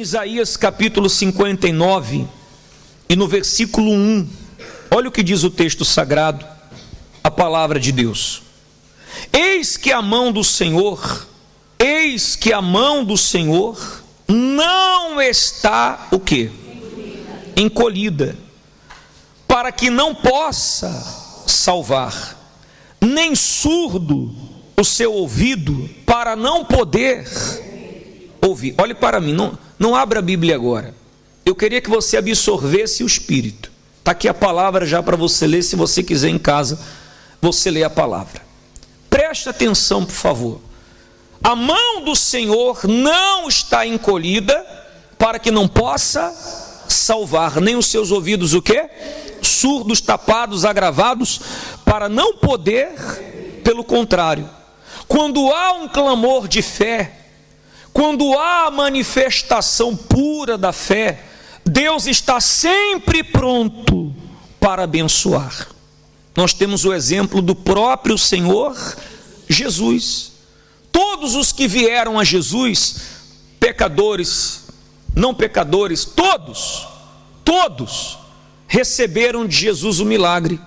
Isaías capítulo 59 e no versículo 1, olha o que diz o texto sagrado, a palavra de Deus. Eis que a mão do Senhor não está o quê? Encolhida, para que não possa salvar, nem surdo o seu ouvido para não poder ouvir. Olhe para mim, não abra a Bíblia agora. Eu queria que você absorvesse o Espírito. Está aqui a palavra já para você ler, se você quiser em casa, você lê a palavra. Preste atenção, por favor. A mão do Senhor não está encolhida para que não possa salvar, nem os seus ouvidos o quê? Surdos, tapados, agravados, para não poder, pelo contrário. Quando há um clamor de fé, quando há a manifestação pura da fé, Deus está sempre pronto para abençoar. Nós temos o exemplo do próprio Senhor Jesus. Todos os que vieram a Jesus, pecadores, não pecadores, todos receberam de Jesus o milagre.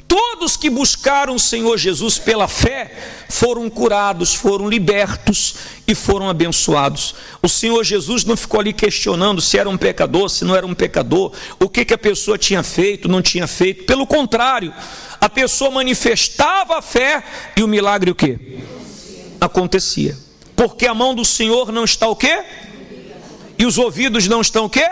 Todos que buscaram o Senhor Jesus pela fé foram curados, foram libertos e foram abençoados. O Senhor Jesus não ficou ali questionando se era um pecador, se não era um pecador, o que a pessoa tinha feito, não tinha feito. Pelo contrário, a pessoa manifestava a fé e o milagre o quê? Acontecia. Porque a mão do Senhor não está o quê? E os ouvidos não estão o quê?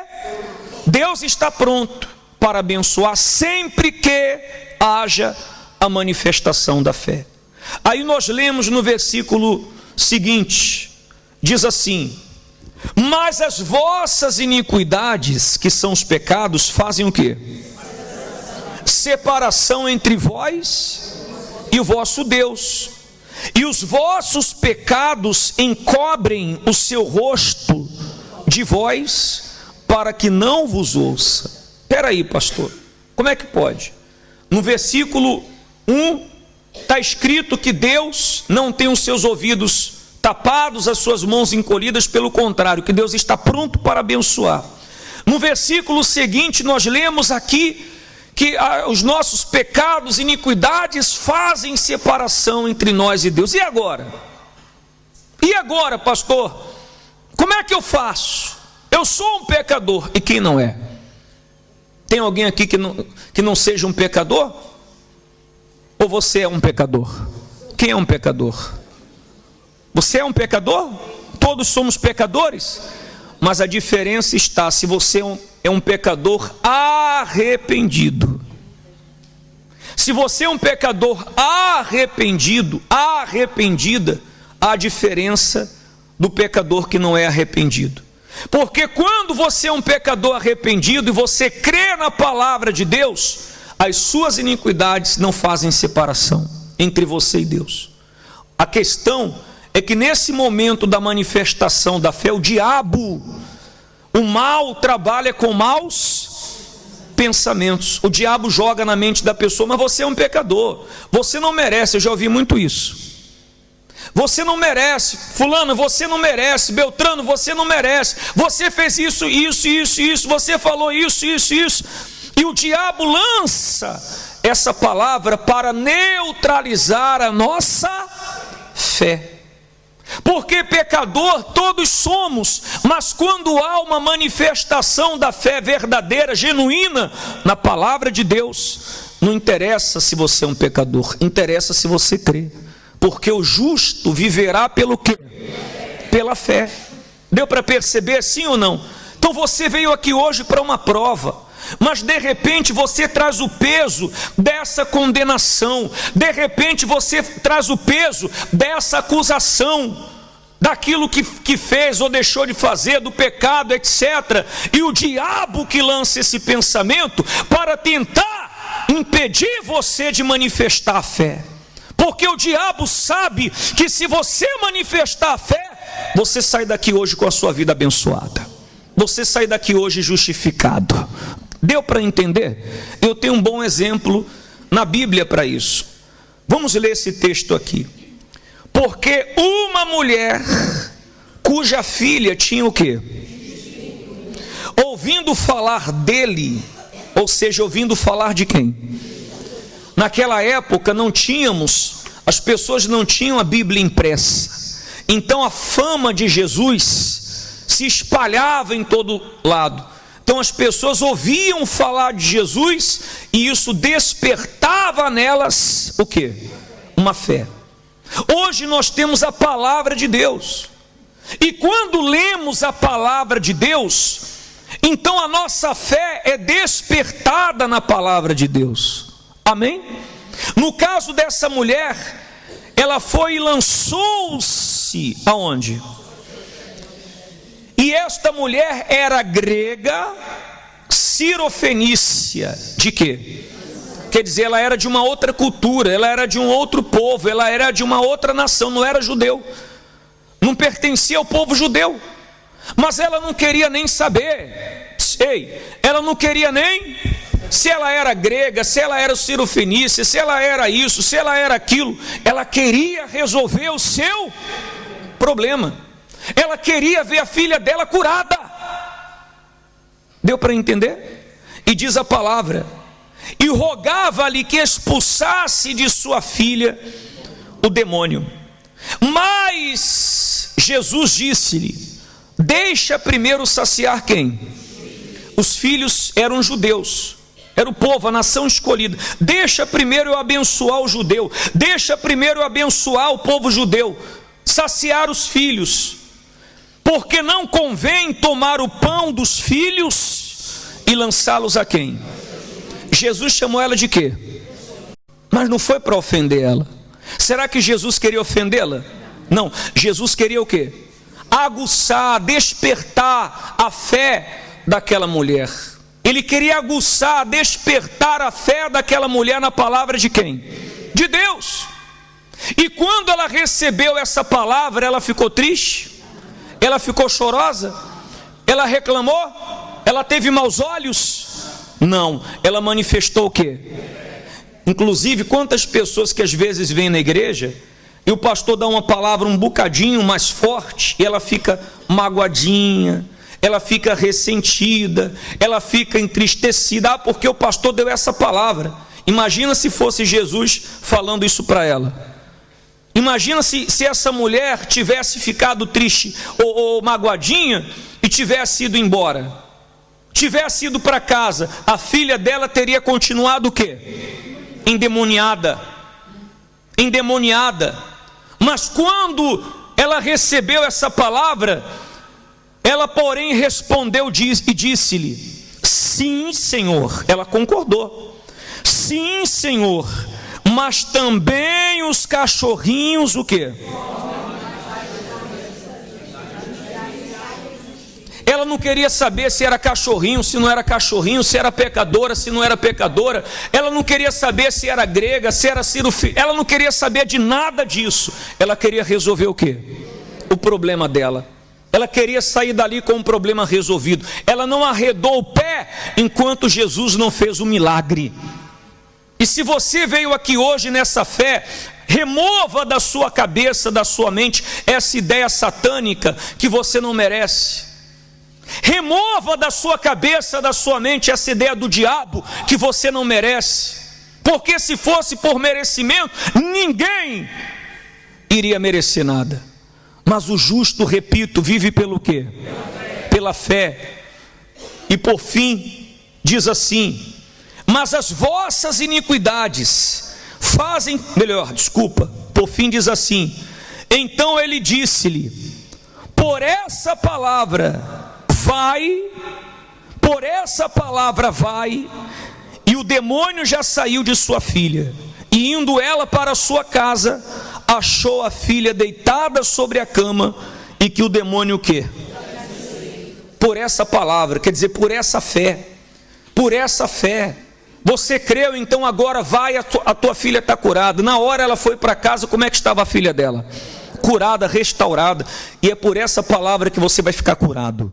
Deus está pronto para abençoar sempre que haja a manifestação da fé. Aí nós lemos no versículo seguinte, diz assim: mas as vossas iniquidades, que são os pecados, fazem o quê? Separação entre vós e o vosso Deus, e os vossos pecados encobrem o seu rosto de vós, para que não vos ouça. Espera aí, pastor, como é que pode? No versículo 1, está escrito que Deus não tem os seus ouvidos tapados, as suas mãos encolhidas, pelo contrário, que Deus está pronto para abençoar. No versículo seguinte, nós lemos aqui que os nossos pecados e iniquidades fazem separação entre nós e Deus. E agora? E agora, pastor? Como é que eu faço? Eu sou um pecador, e quem não é? Tem alguém aqui que não seja um pecador? Ou você é um pecador? Quem é um pecador? Você é um pecador? Todos somos pecadores, mas a diferença está se você é um pecador arrependido. Se você é um pecador arrependido, arrependida, há diferença do pecador que não é arrependido. Porque quando você é um pecador arrependido e você crê na palavra de Deus, as suas iniquidades não fazem separação entre você e Deus. A questão é que nesse momento da manifestação da fé, o diabo, o mal, trabalha com maus pensamentos. O diabo joga na mente da pessoa: mas você é um pecador, você não merece. Eu já ouvi muito isso. Você não merece, fulano, você não merece, Beltrano, você não merece, você fez isso, você falou isso. E o diabo lança essa palavra para neutralizar a nossa fé. Porque pecador todos somos, mas quando há uma manifestação da fé verdadeira, genuína, na palavra de Deus, não interessa se você é um pecador, interessa se você crê. Porque o justo viverá pelo quê? Pela fé. Deu para perceber, sim ou não? Então você veio aqui hoje para uma prova, mas de repente você traz o peso dessa condenação, de repente você traz o peso dessa acusação, daquilo que fez ou deixou de fazer, do pecado, etc. E o diabo que lança esse pensamento para tentar impedir você de manifestar a fé. Porque o diabo sabe que se você manifestar a fé, você sai daqui hoje com a sua vida abençoada, você sai daqui hoje justificado. Deu para entender? Eu tenho um bom exemplo na Bíblia para isso. Vamos ler esse texto aqui. Porque uma mulher cuja filha tinha o quê? ouvindo falar dele, ou seja, ouvindo falar de quem? Naquela época as pessoas não tinham a Bíblia impressa, então a fama de Jesus se espalhava em todo lado. Então as pessoas ouviam falar de Jesus e isso despertava nelas o quê? Uma fé. Hoje nós temos a palavra de Deus, e quando lemos a palavra de Deus, então a nossa fé é despertada na palavra de Deus. Amém? No caso dessa mulher, ela foi e lançou-se aonde? E esta mulher era grega, cirofenícia, de quê? Quer dizer, ela era de uma outra cultura, ela era de um outro povo, ela era de uma outra nação, não era judeu, não pertencia ao povo judeu, mas ela não queria nem saber, ela não queria nem se ela era grega, se ela era cirofenícia, se ela era isso, se ela era aquilo, ela queria resolver o seu problema, ela queria ver a filha dela curada. Deu para entender? E diz a palavra: e rogava-lhe que expulsasse de sua filha o demônio. Mas Jesus disse-lhe: deixa primeiro saciar quem? Os filhos eram judeus, era o povo, a nação escolhida. Deixa primeiro eu abençoar o judeu, deixa primeiro eu abençoar o povo judeu, saciar os filhos, porque não convém tomar o pão dos filhos e lançá-los a quem? Jesus chamou ela de quê? Mas não foi para ofender ela. Será que Jesus queria ofendê-la? Não, Jesus queria o quê? Aguçar, despertar a fé daquela mulher. Ele queria aguçar, despertar a fé daquela mulher na palavra de quem? De Deus. E quando ela recebeu essa palavra, ela ficou triste? Ela ficou chorosa? Ela reclamou? Ela teve maus olhos? Não, ela manifestou o quê? Inclusive, quantas pessoas que às vezes vêm na igreja e o pastor dá uma palavra um bocadinho mais forte e ela fica magoadinha, ela fica ressentida, ela fica entristecida, porque o pastor deu essa palavra. Imagina se fosse Jesus falando isso para ela. Imagina se essa mulher tivesse ficado triste ou magoadinha e tivesse ido embora, tivesse ido para casa, a filha dela teria continuado o quê? Endemoniada. Mas quando ela recebeu essa palavra, ela porém respondeu e disse-lhe: sim, Senhor. Ela concordou: sim, Senhor, mas também os cachorrinhos o quê? Ela não queria saber se era cachorrinho, se não era cachorrinho, se era pecadora, se não era pecadora. Ela não queria saber se era grega, se era cirofenícia. Ela não queria saber de nada disso. Ela queria resolver o quê? O problema dela. Ela queria sair dali com um problema resolvido. Ela não arredou o pé enquanto Jesus não fez o milagre. E se você veio aqui hoje nessa fé, remova da sua cabeça, da sua mente, essa ideia satânica que você não merece. Remova da sua cabeça, da sua mente, essa ideia do diabo que você não merece, porque se fosse por merecimento, ninguém iria merecer nada. Mas o justo, repito, vive pelo quê? Pela fé. E por fim, diz assim: mas as vossas iniquidades fazem, por fim diz assim: então ele disse-lhe: por essa palavra vai, e o demônio já saiu de sua filha, e indo ela para a sua casa, achou a filha deitada sobre a cama, e que o demônio o quê? Por essa palavra, quer dizer, por essa fé, você creu, então agora vai, a tua filha está curada. Na hora ela foi para casa, como é que estava a filha dela? Curada, restaurada, e é por essa palavra que você vai ficar curado.